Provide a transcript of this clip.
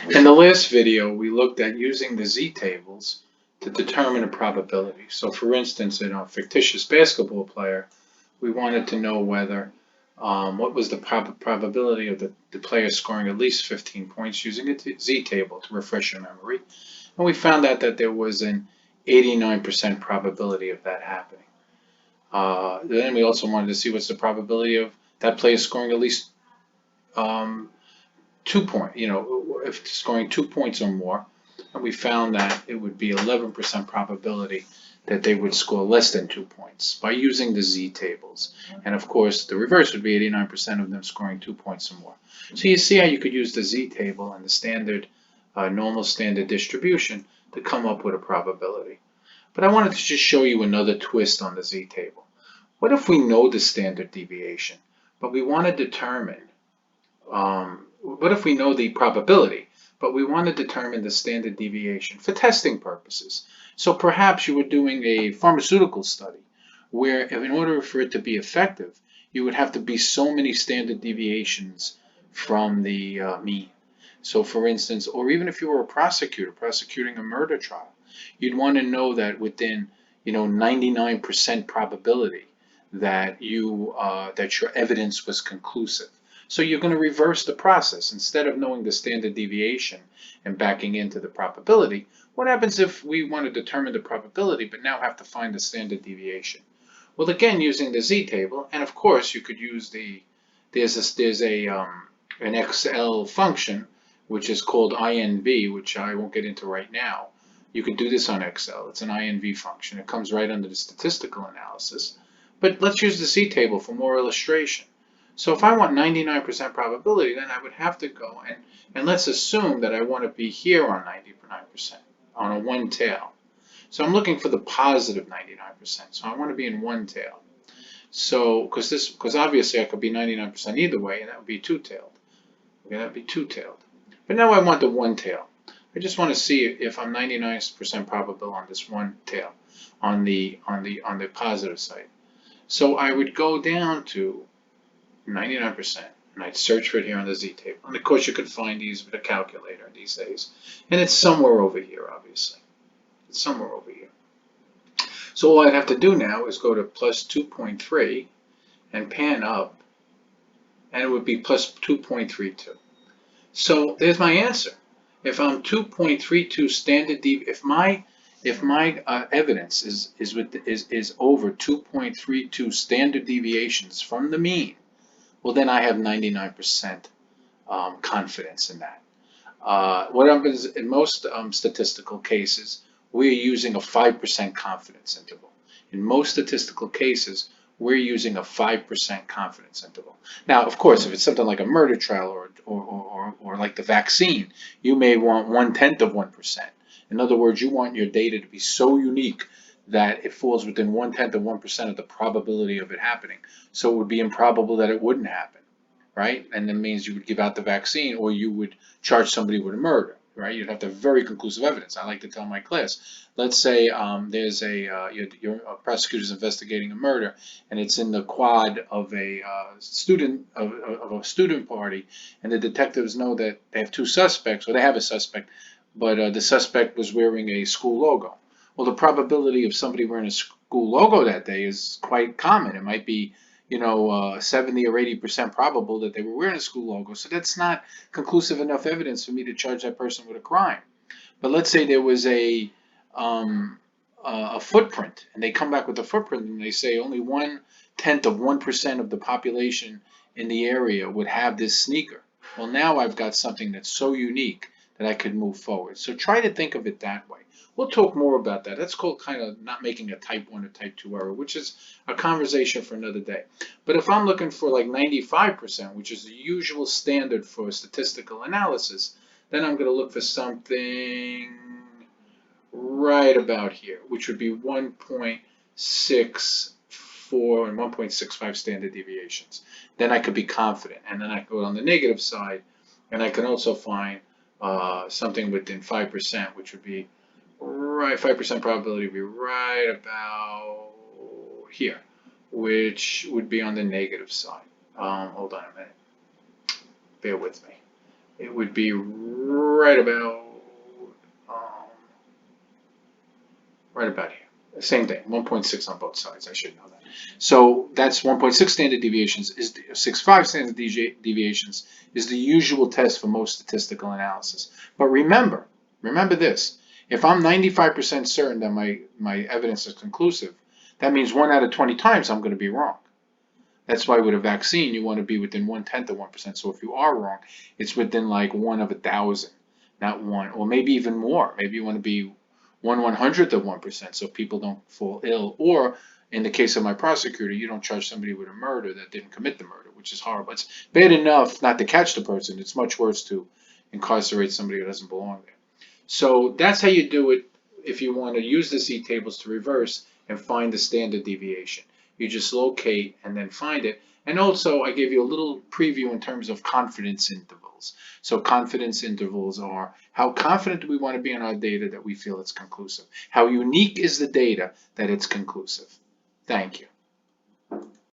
In the last video, we looked at using the z-tables to determine a probability. So for instance, in a fictitious basketball player, we wanted to know whether what was the probability of the player scoring at least 15 points using a z-table to refresh your memory. And we found out that there was an 89% probability of that happening. Then we also wanted to see what's the probability of that player scoring at least 2 points, if scoring 2 points or more. And we found that it would be 11% probability that they would score less than 2 points by using the z-tables. And of course, the reverse would be 89% of them scoring 2 points or more. So you see how you could use the z-table and the standard, normal standard distribution to come up with a probability. But I wanted to just show you another twist on the z-table. What if we know the standard deviation, but we want to determine, what if we know the probability, but we want to determine the standard deviation for testing purposes? So perhaps you were doing a pharmaceutical study where in order for it to be effective, you would have to be so many standard deviations from the mean. So for instance, or even if you were a prosecutor prosecuting a murder trial, you'd want to know that within 99% probability that that your evidence was conclusive. So you're going to reverse the process. Instead of knowing the standard deviation and backing into the probability, what happens if we want to determine the probability but now have to find the standard deviation? Well, again, using the z-table, and of course you could use there's an Excel function which is called INV, which I won't get into right now. You could do this on Excel. It's an INV function. It comes right under the statistical analysis. But let's use the z-table for more illustration. So if I want 99% probability, then I would have to go and let's assume that I want to be here on 99%, on a one tail. So I'm looking for the positive 99%. So I want to be in one tail. So, because obviously I could be 99% either way, and that would be two-tailed. Okay, that would be two-tailed. But now I want the one tail. I just want to see if I'm 99% probable on this one tail, on the positive side. So I would go down to 99%, and I'd search for it here on the z-table. And of course you could find these with a calculator these days. And it's somewhere over here, obviously. It's somewhere over here. So all I'd have to do now is go to plus 2.3 and pan up, and it would be plus 2.32. So there's my answer. If I'm 2.32 standard if my evidence is over 2.32 standard deviations from the mean, well then I have 99% confidence in that. What happens in most statistical cases, we're using a 5% confidence interval. In most statistical cases, we're using a 5% confidence interval. Now, of course, if it's something like a murder trial or like the vaccine, you may want 1/10 of 1%. In other words, you want your data to be so unique that it falls within 1/10 of 1% of the probability of it happening. So it would be improbable that it wouldn't happen, right? And that means you would give out the vaccine or you would charge somebody with a murder, right? You'd have to have very conclusive evidence. I like to tell my class, let's say there's your prosecutor's investigating a murder, and it's in the quad of a student party, and the detectives know that they have two suspects, or they have a suspect, but the suspect was wearing a school logo. Well, the probability of somebody wearing a school logo that day is quite common. It might be 70 or 80% probable that they were wearing a school logo. So that's not conclusive enough evidence for me to charge that person with a crime. But let's say there was a footprint, and they come back with a footprint, and they say only 1/10 of 1% of the population in the area would have this sneaker. Well, now I've got something that's so unique that I could move forward. So try to think of it that way. We'll talk more about that. That's called kind of not making a type 1 or type 2 error, which is a conversation for another day. But if I'm looking for like 95%, which is the usual standard for statistical analysis, then I'm going to look for something right about here, which would be 1.64 and 1.65 standard deviations. Then I could be confident. And then I go on the negative side, and I can also find something within 5%, which would be right, 5% probability would be right about here, which would be on the negative side. Hold on a minute. Bear with me. it would be right about here. Same thing, 1.6 on both sides. I should know that. So that's 1.6 standard deviations is 6.5 standard deviations is the usual test for most statistical analysis. But remember this. If I'm 95% certain that my evidence is conclusive, that means 1 out of 20 times I'm going to be wrong. That's why with a vaccine, you want to be within 1/10 of 1%. So if you are wrong, it's within like 1 of 1,000, not 1, or maybe even more. Maybe you want to be 1/100th of 1%, so people don't fall ill. Or in the case of my prosecutor, you don't charge somebody with a murder that didn't commit the murder, which is horrible. It's bad enough not to catch the person. It's much worse to incarcerate somebody who doesn't belong there. So that's how you do it if you want to use the Z tables to reverse and find the standard deviation. You just locate and then find it. And also, I gave you a little preview in terms of confidence intervals. So confidence intervals are how confident do we want to be in our data that we feel it's conclusive? How unique is the data that it's conclusive? Thank you.